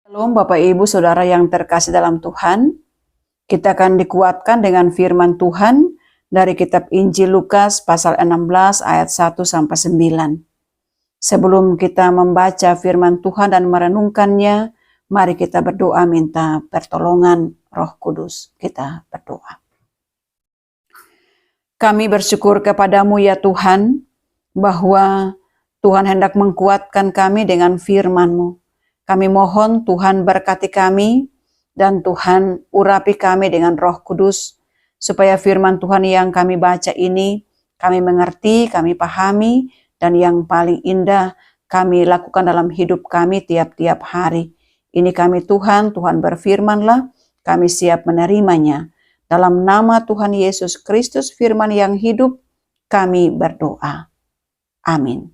Shalom Bapak Ibu Saudara yang terkasih dalam Tuhan. Kita akan dikuatkan dengan firman Tuhan dari kitab Injil Lukas pasal 16 ayat 1 sampai 9. Sebelum kita membaca firman Tuhan dan merenungkannya, mari kita berdoa minta pertolongan Roh Kudus. Kita berdoa. Kami bersyukur kepadamu ya Tuhan, bahwa Tuhan hendak menguatkan kami dengan firman-Mu. Kami mohon Tuhan berkati kami dan Tuhan urapi kami dengan Roh Kudus supaya firman Tuhan yang kami baca ini kami mengerti, kami pahami, dan yang paling indah kami lakukan dalam hidup kami tiap-tiap hari. Ini kami Tuhan berfirmanlah, kami siap menerimanya. Dalam nama Tuhan Yesus Kristus firman yang hidup kami berdoa. Amin.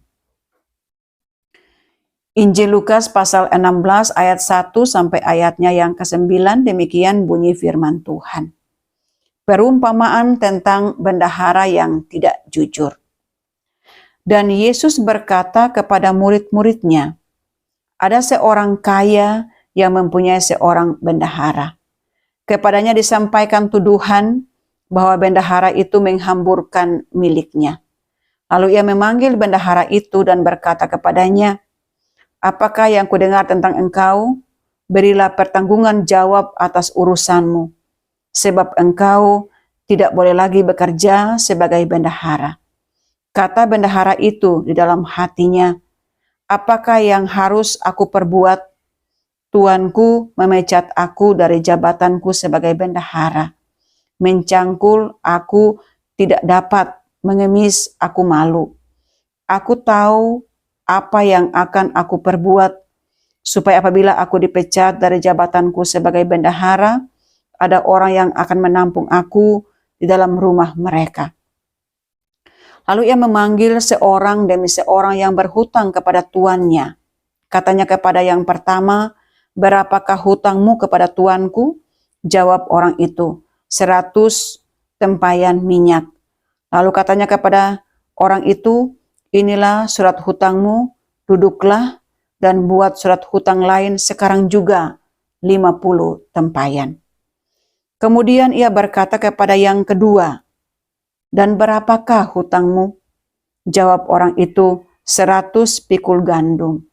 Injil Lukas pasal 16 ayat 1 sampai ayatnya yang ke-9, demikian bunyi firman Tuhan. Perumpamaan tentang bendahara yang tidak jujur. Dan Yesus berkata kepada murid-muridnya, ada seorang kaya yang mempunyai seorang bendahara. Kepadanya disampaikan tuduhan bahwa bendahara itu menghamburkan miliknya. Lalu ia memanggil bendahara itu dan berkata kepadanya, apakah yang kudengar tentang engkau? Berilah pertanggungan jawab atas urusanmu, sebab engkau tidak boleh lagi bekerja sebagai bendahara. Kata bendahara itu di dalam hatinya, apakah yang harus aku perbuat? Tuanku memecat aku dari jabatanku sebagai bendahara. Mencangkul aku tidak dapat, mengemis aku malu. Aku tahu apa yang akan aku perbuat, supaya apabila aku dipecat dari jabatanku sebagai bendahara, ada orang yang akan menampung aku di dalam rumah mereka. Lalu ia memanggil seorang demi seorang yang berhutang kepada tuannya. Katanya kepada yang pertama, berapakah hutangmu kepada tuanku? Jawab orang itu, 100 tempayan minyak. Lalu katanya kepada orang itu, inilah surat hutangmu, duduklah dan buat surat hutang lain sekarang juga 50 tempayan. Kemudian ia berkata kepada yang kedua, dan berapakah hutangmu? Jawab orang itu, 100 pikul gandum.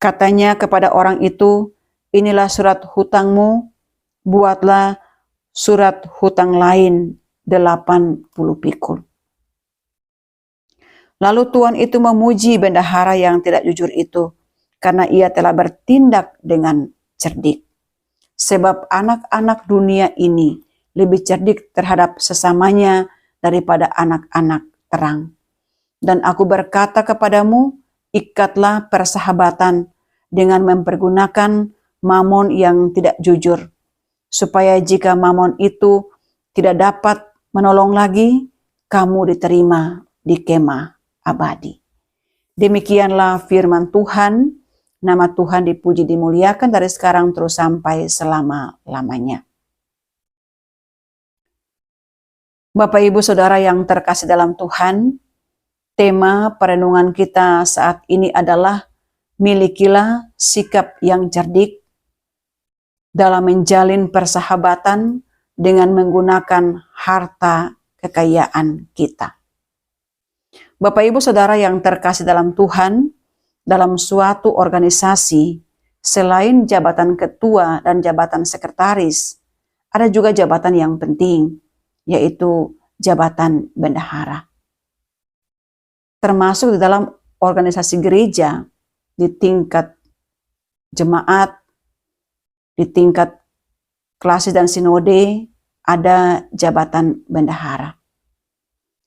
Katanya kepada orang itu, inilah surat hutangmu, buatlah surat hutang lain 80 pikul. Lalu tuan itu memuji bendahara yang tidak jujur itu, karena ia telah bertindak dengan cerdik. Sebab anak-anak dunia ini lebih cerdik terhadap sesamanya daripada anak-anak terang. Dan aku berkata kepadamu, ikatlah persahabatan dengan mempergunakan mamon yang tidak jujur, supaya jika mamon itu tidak dapat menolong lagi, kamu diterima di kemah abadi. Demikianlah firman Tuhan. Nama Tuhan dipuji dimuliakan dari sekarang terus sampai selama-lamanya. Bapak Ibu Saudara yang terkasih dalam Tuhan, tema perenungan kita saat ini adalah milikilah sikap yang cerdik dalam menjalin persahabatan dengan menggunakan harta kekayaan kita. Bapak Ibu Saudara yang terkasih dalam Tuhan, dalam suatu organisasi, selain jabatan ketua dan jabatan sekretaris, ada juga jabatan yang penting, yaitu jabatan bendahara. Termasuk di dalam organisasi gereja, di tingkat jemaat, di tingkat klasis dan sinode, ada jabatan bendahara.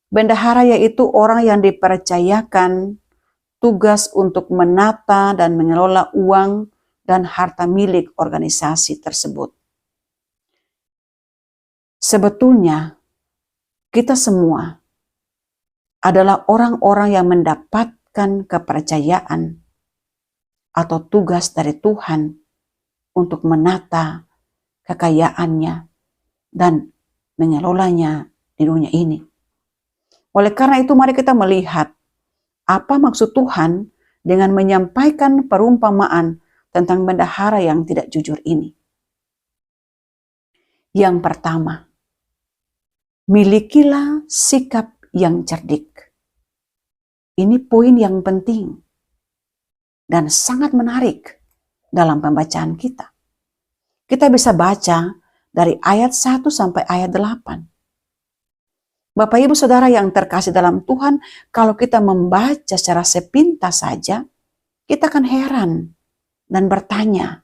Bendahara yaitu orang yang dipercayakan tugas untuk menata dan mengelola uang dan harta milik organisasi tersebut. Sebetulnya, kita semua adalah orang-orang yang mendapatkan kepercayaan atau tugas dari Tuhan untuk menata kekayaannya dan mengelolanya di dunia ini. Oleh karena itu, mari kita melihat apa maksud Tuhan dengan menyampaikan perumpamaan tentang bendahara yang tidak jujur ini. Yang pertama, milikilah sikap yang cerdik. Ini poin yang penting dan sangat menarik dalam pembacaan kita. Kita bisa baca dari ayat 1 sampai ayat 8. Bapak Ibu Saudara yang terkasih dalam Tuhan, kalau kita membaca secara sepintas saja, kita akan heran dan bertanya,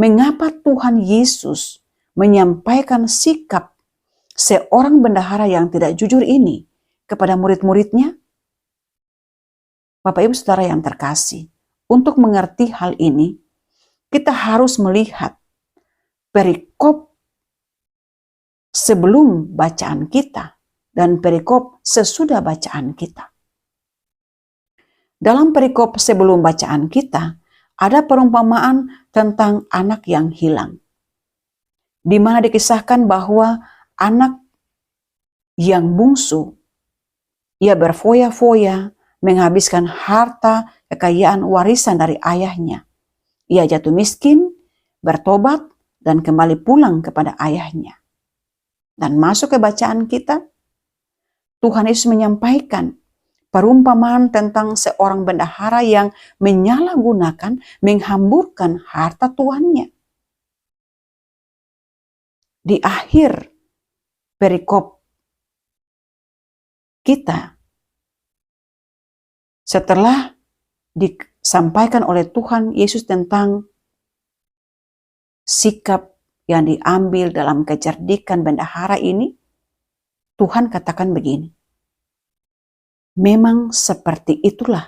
mengapa Tuhan Yesus menyampaikan sikap seorang bendahara yang tidak jujur ini kepada murid-muridnya? Bapak Ibu Saudara yang terkasih, untuk mengerti hal ini, kita harus melihat perikop sebelum bacaan kita dan perikop sesudah bacaan kita. Dalam perikop sebelum bacaan kita, ada perumpamaan tentang anak yang hilang, di mana dikisahkan bahwa anak yang bungsu, ia berfoya-foya menghabiskan harta kekayaan warisan dari ayahnya. Ia jatuh miskin, bertobat, dan kembali pulang kepada ayahnya. Dan masuk ke bacaan kita, Tuhan Yesus menyampaikan perumpamaan tentang seorang bendahara yang menyalahgunakan, menghamburkan harta tuannya. Di akhir perikop kita, setelah disampaikan oleh Tuhan Yesus tentang sikap yang diambil dalam kecerdikan bendahara ini, Tuhan katakan begini, memang seperti itulah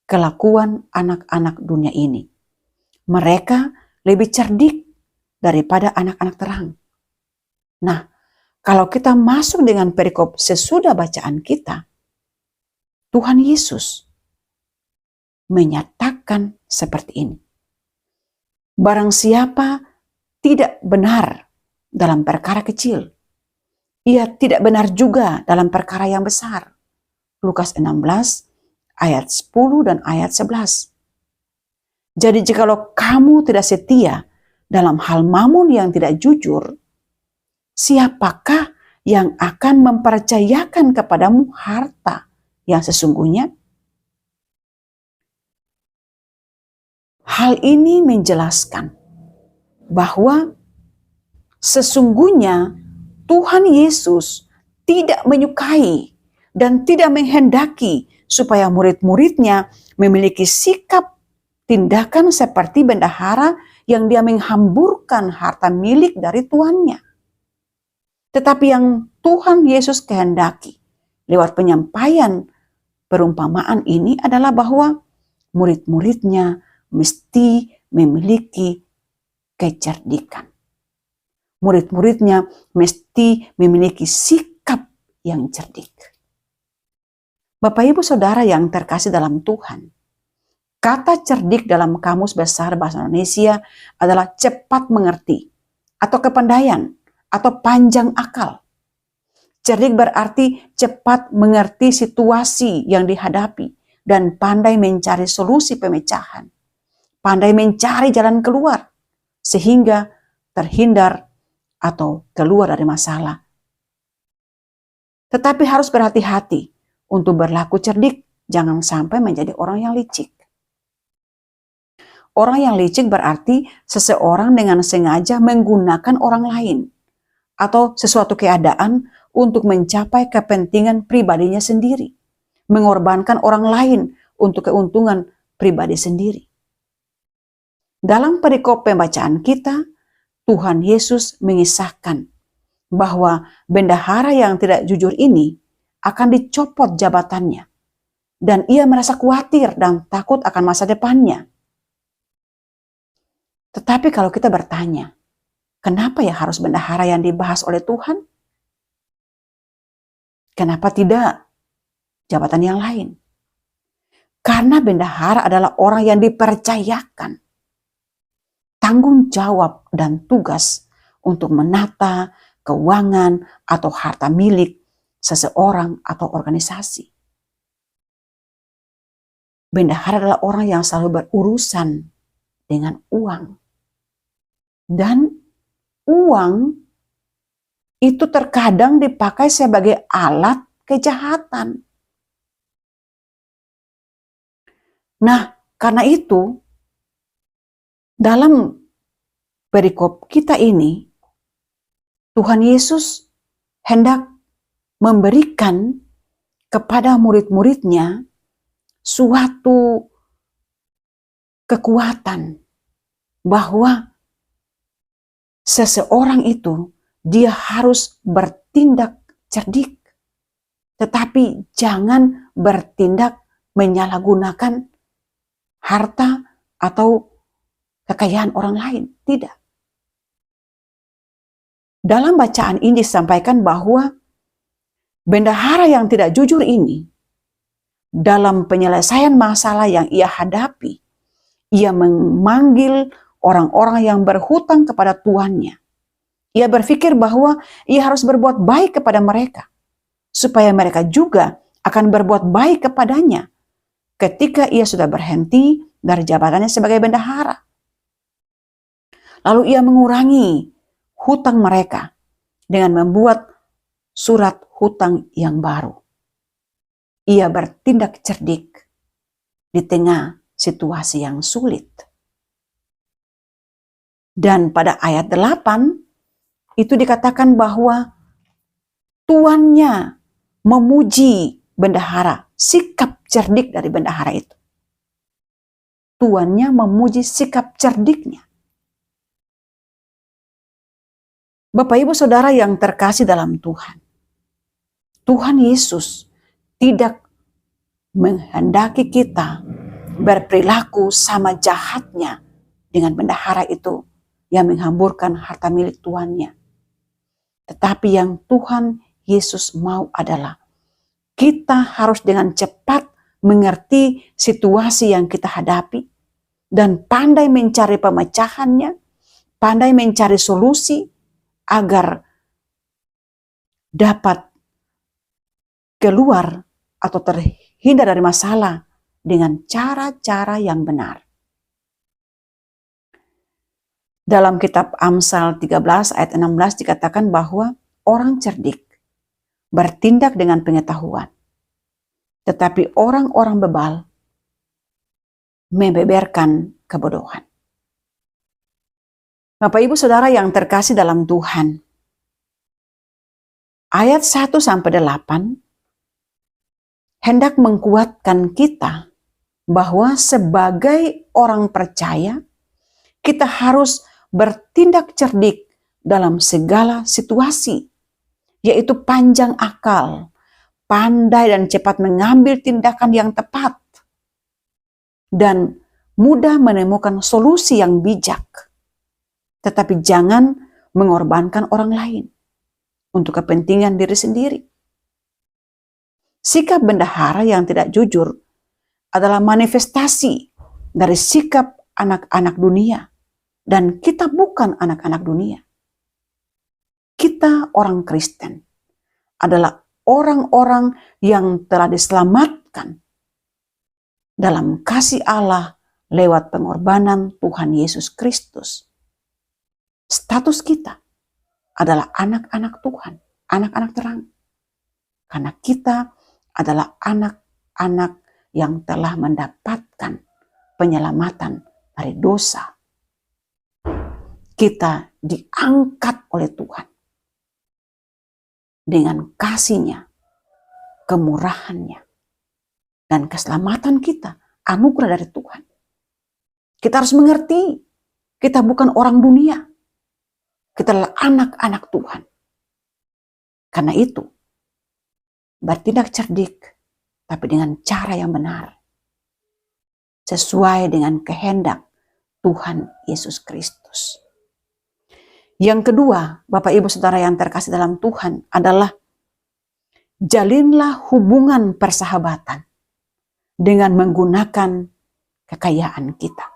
kelakuan anak-anak dunia ini. Mereka lebih cerdik daripada anak-anak terang. Nah, kalau kita masuk dengan perikop sesudah bacaan kita, Tuhan Yesus menyatakan seperti ini. Barang siapa tidak benar dalam perkara kecil, ia tidak benar juga dalam perkara yang besar. Lukas 16 ayat 10 dan ayat 11. Jadi jikalau kamu tidak setia dalam hal mamun yang tidak jujur, siapakah yang akan mempercayakan kepadamu harta yang sesungguhnya? Hal ini menjelaskan bahwa sesungguhnya Tuhan Yesus tidak menyukai dan tidak menghendaki supaya murid-muridnya memiliki sikap tindakan seperti bendahara yang dia menghamburkan harta milik dari tuannya. Tetapi yang Tuhan Yesus kehendaki lewat penyampaian perumpamaan ini adalah bahwa murid-muridnya mesti memiliki kecerdikan. Murid-muridnya mesti memiliki sikap yang cerdik. Bapak Ibu Saudara yang terkasih dalam Tuhan, kata cerdik dalam Kamus Besar Bahasa Indonesia adalah cepat mengerti, atau kepandaian, atau panjang akal. Cerdik berarti cepat mengerti situasi yang dihadapi dan pandai mencari solusi pemecahan. Pandai mencari jalan keluar sehingga terhindar atau keluar dari masalah. Tetapi harus berhati-hati untuk berlaku cerdik, jangan sampai menjadi orang yang licik. Orang yang licik berarti seseorang dengan sengaja menggunakan orang lain atau sesuatu keadaan untuk mencapai kepentingan pribadinya sendiri, mengorbankan orang lain untuk keuntungan pribadi sendiri. Dalam perikop pembacaan kita, Tuhan Yesus mengisahkan bahwa bendahara yang tidak jujur ini akan dicopot jabatannya dan ia merasa khawatir dan takut akan masa depannya. Tetapi kalau kita bertanya, kenapa ya harus bendahara yang dibahas oleh Tuhan? Kenapa tidak jabatan yang lain? Karena bendahara adalah orang yang dipercayakan tanggung jawab dan tugas untuk menata keuangan atau harta milik seseorang atau organisasi. Bendahara adalah orang yang selalu berurusan dengan uang. Dan uang itu terkadang dipakai sebagai alat kejahatan. Nah, karena itu, dalam perikop kita ini, Tuhan Yesus hendak memberikan kepada murid-muridnya suatu kekuatan bahwa seseorang itu dia harus bertindak cerdik, tetapi jangan bertindak menyalahgunakan harta atau kekayaan orang lain. Tidak. Dalam bacaan ini disampaikan bahwa bendahara yang tidak jujur ini, dalam penyelesaian masalah yang ia hadapi, ia memanggil orang-orang yang berhutang kepada tuannya. Ia berpikir bahwa ia harus berbuat baik kepada mereka, supaya mereka juga akan berbuat baik kepadanya ketika ia sudah berhenti dari jabatannya sebagai bendahara. Lalu ia mengurangi hutang mereka dengan membuat surat hutang yang baru. Ia bertindak cerdik di tengah situasi yang sulit. Dan pada ayat 8 itu dikatakan bahwa tuannya memuji bendahara, sikap cerdik dari bendahara itu. Tuannya memuji sikap cerdiknya. Bapak Ibu Saudara yang terkasih dalam Tuhan, Tuhan Yesus tidak menghendaki kita berperilaku sama jahatnya dengan bendahara itu yang menghamburkan harta milik tuannya. Tetapi yang Tuhan Yesus mau adalah kita harus dengan cepat mengerti situasi yang kita hadapi dan pandai mencari pemecahannya, pandai mencari solusi agar dapat keluar atau terhindar dari masalah dengan cara-cara yang benar. Dalam kitab Amsal 13 ayat 16 dikatakan bahwa orang cerdik bertindak dengan pengetahuan, tetapi orang-orang bebal membeberkan kebodohan. Bapak Ibu Saudara yang terkasih dalam Tuhan, ayat 1-8 hendak menguatkan kita bahwa sebagai orang percaya, kita harus bertindak cerdik dalam segala situasi, yaitu panjang akal, pandai dan cepat mengambil tindakan yang tepat, dan mudah menemukan solusi yang bijak. Tetapi jangan mengorbankan orang lain untuk kepentingan diri sendiri. Sikap bendahara yang tidak jujur adalah manifestasi dari sikap anak-anak dunia. Dan kita bukan anak-anak dunia. Kita orang Kristen adalah orang-orang yang telah diselamatkan dalam kasih Allah lewat pengorbanan Tuhan Yesus Kristus. Status kita adalah anak-anak Tuhan, anak-anak terang. Karena kita adalah anak-anak yang telah mendapatkan penyelamatan dari dosa. Kita diangkat oleh Tuhan dengan kasih-Nya, kemurahan-Nya, dan keselamatan kita, anugerah dari Tuhan. Kita harus mengerti, kita bukan orang dunia. Kita adalah anak-anak Tuhan. Karena itu, bertindak cerdik, tapi dengan cara yang benar. Sesuai dengan kehendak Tuhan Yesus Kristus. Yang kedua, Bapak Ibu Saudara yang terkasih dalam Tuhan adalah jalinlah hubungan persahabatan dengan menggunakan kekayaan kita.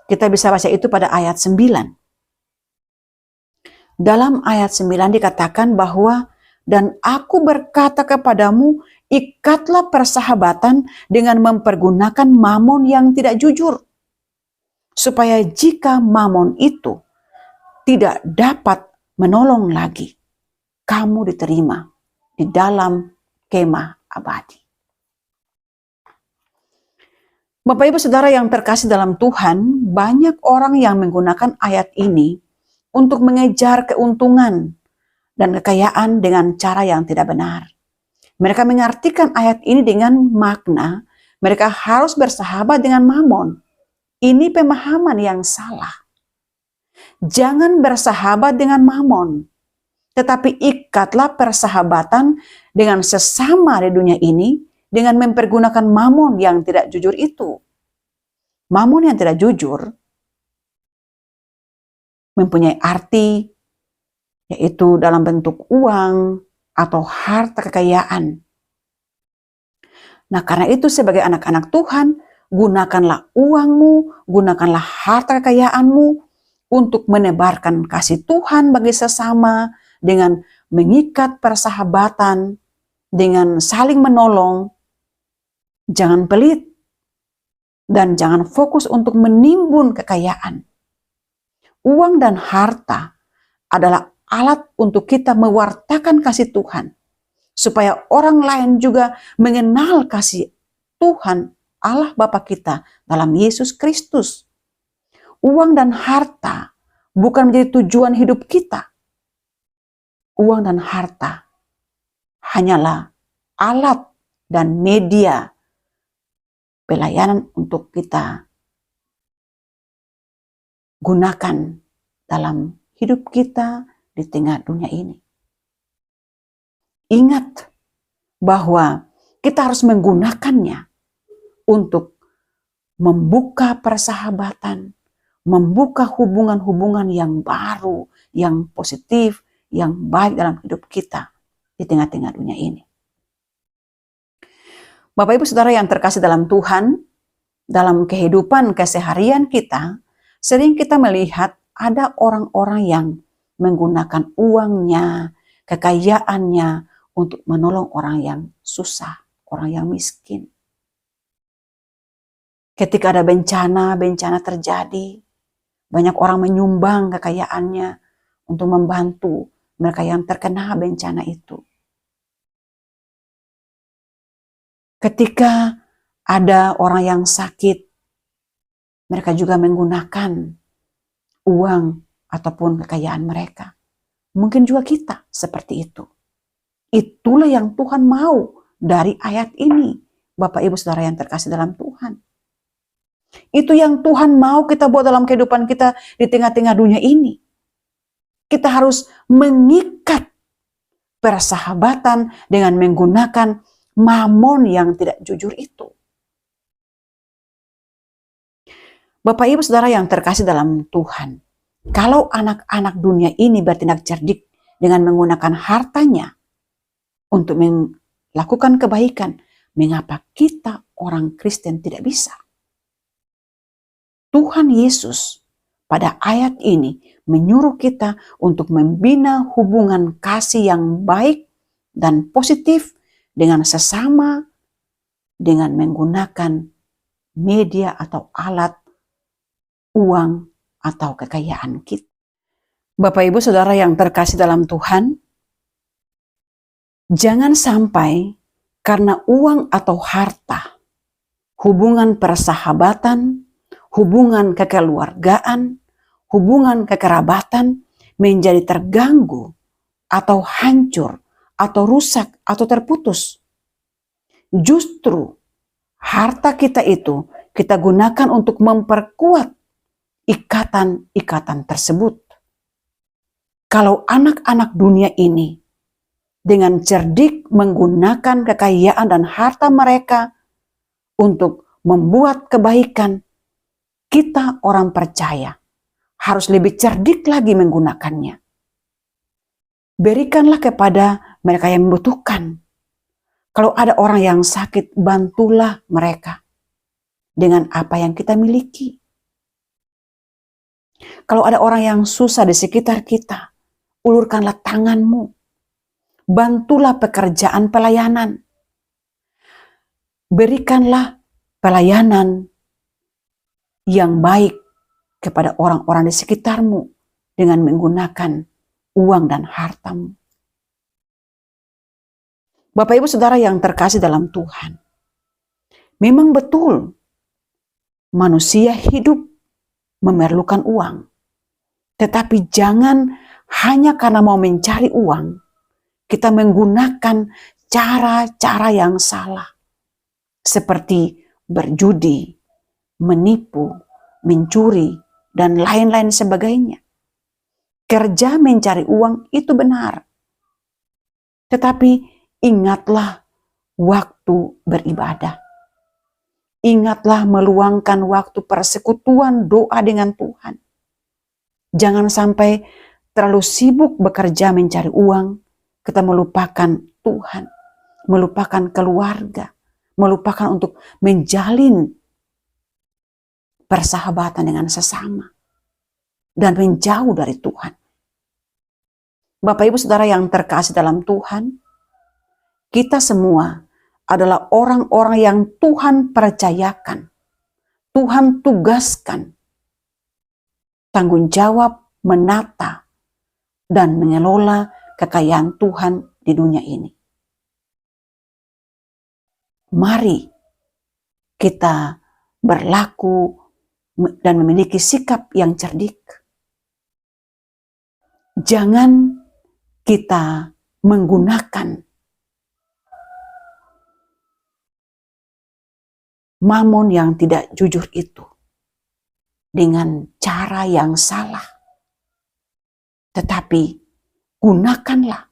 Kita bisa baca itu pada ayat 9. Dalam ayat 9 dikatakan bahwa dan aku berkata kepadamu, ikatlah persahabatan dengan mempergunakan mamon yang tidak jujur, supaya jika Mamon itu tidak dapat menolong lagi, kamu diterima di dalam kemah abadi. Bapak Ibu Saudara yang terkasih dalam Tuhan, banyak orang yang menggunakan ayat ini untuk mengejar keuntungan dan kekayaan dengan cara yang tidak benar. Mereka mengartikan ayat ini dengan makna mereka harus bersahabat dengan Mamon. Ini pemahaman yang salah. Jangan bersahabat dengan Mamon, tetapi ikatlah persahabatan dengan sesama di dunia ini dengan mempergunakan Mamon yang tidak jujur itu. Mamon yang tidak jujur mempunyai arti yaitu dalam bentuk uang atau harta kekayaan. Nah, karena itu sebagai anak-anak Tuhan, gunakanlah uangmu, gunakanlah harta kekayaanmu untuk menebarkan kasih Tuhan bagi sesama dengan mengikat persahabatan, dengan saling menolong. Jangan pelit dan jangan fokus untuk menimbun kekayaan. Uang dan harta adalah alat untuk kita mewartakan kasih Tuhan, supaya orang lain juga mengenal kasih Tuhan Allah Bapa kita dalam Yesus Kristus. Uang dan harta bukan menjadi tujuan hidup kita. Uang dan harta hanyalah alat dan media pelayanan untuk kita gunakan dalam hidup kita di tengah dunia ini. Ingat bahwa kita harus menggunakannya untuk membuka persahabatan, membuka hubungan-hubungan yang baru, yang positif, yang baik dalam hidup kita di tengah-tengah dunia ini. Bapak Ibu Saudara yang terkasih dalam Tuhan, dalam kehidupan keseharian kita, sering kita melihat ada orang-orang yang menggunakan uangnya, kekayaannya untuk menolong orang yang susah, orang yang miskin. Ketika ada bencana terjadi, banyak orang menyumbang kekayaannya untuk membantu mereka yang terkena bencana itu. Ketika ada orang yang sakit, mereka juga menggunakan uang ataupun kekayaan mereka. Mungkin juga kita seperti itu. Itulah yang Tuhan mau dari ayat ini, Bapak Ibu Saudara yang terkasih dalam Tuhan. Itu yang Tuhan mau kita buat dalam kehidupan kita di tengah-tengah dunia ini. Kita harus mengikat persahabatan dengan menggunakan Mamon yang tidak jujur itu. Bapak Ibu Saudara yang terkasih dalam Tuhan, kalau anak-anak dunia ini bertindak cerdik dengan menggunakan hartanya untuk melakukan kebaikan, mengapa kita orang Kristen tidak bisa? Tuhan Yesus pada ayat ini menyuruh kita untuk membina hubungan kasih yang baik dan positif dengan sesama dengan menggunakan media atau alat uang atau kekayaan kita. Bapak Ibu Saudara yang terkasih dalam Tuhan, jangan sampai karena uang atau harta, hubungan persahabatan, hubungan kekeluargaan, hubungan kekerabatan menjadi terganggu atau hancur atau rusak atau terputus. Justru harta kita itu kita gunakan untuk memperkuat ikatan-ikatan tersebut. Kalau anak-anak dunia ini dengan cerdik menggunakan kekayaan dan harta mereka untuk membuat kebaikan, kita orang percaya harus lebih cerdik lagi menggunakannya. Berikanlah kepada mereka yang membutuhkan. Kalau ada orang yang sakit, bantulah mereka dengan apa yang kita miliki. Kalau ada orang yang susah di sekitar kita, ulurkanlah tanganmu. Bantulah pekerjaan pelayanan. Berikanlah pelayanan yang baik kepada orang-orang di sekitarmu dengan menggunakan uang dan hartamu. Bapak Ibu Saudara yang terkasih dalam Tuhan, memang betul manusia hidup memerlukan uang. Tetapi jangan hanya karena mau mencari uang, kita menggunakan cara-cara yang salah. Seperti berjudi, menipu, mencuri, dan lain-lain sebagainya. Kerja mencari uang itu benar. Tetapi ingatlah waktu beribadah. Ingatlah meluangkan waktu persekutuan doa dengan Tuhan. Jangan sampai terlalu sibuk bekerja mencari uang, kita melupakan Tuhan, melupakan keluarga, melupakan untuk menjalin persahabatan dengan sesama, dan menjauh dari Tuhan. Bapak Ibu Saudara yang terkasih dalam Tuhan, kita semua adalah orang-orang yang Tuhan percayakan, Tuhan tugaskan tanggung jawab menata dan mengelola kekayaan Tuhan di dunia ini. Mari kita berlaku dan memiliki sikap yang cerdik. Jangan kita menggunakan mamon yang tidak jujur itu dengan cara yang salah. Tetapi gunakanlah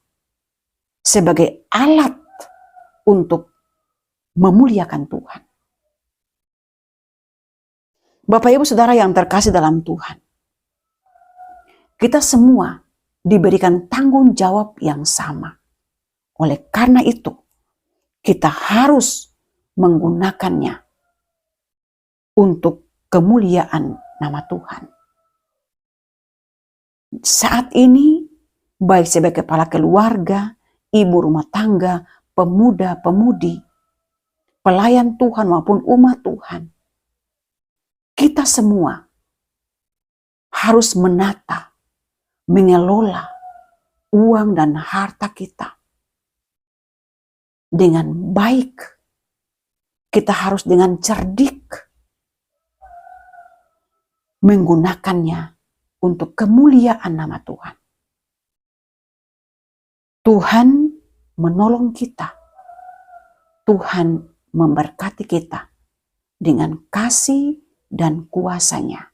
sebagai alat untuk memuliakan Tuhan. Bapak Ibu Saudara yang terkasih dalam Tuhan, kita semua diberikan tanggung jawab yang sama. Oleh karena itu, kita harus menggunakannya untuk kemuliaan nama Tuhan. Saat ini, baik sebagai kepala keluarga, ibu rumah tangga, pemuda-pemudi, pelayan Tuhan maupun umat Tuhan, kita semua harus menata, mengelola uang dan harta kita dengan baik. Kita harus dengan cerdik menggunakannya untuk kemuliaan nama Tuhan. Tuhan menolong kita. Tuhan memberkati kita dengan kasih dan kuasa-Nya.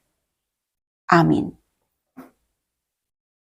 Amin.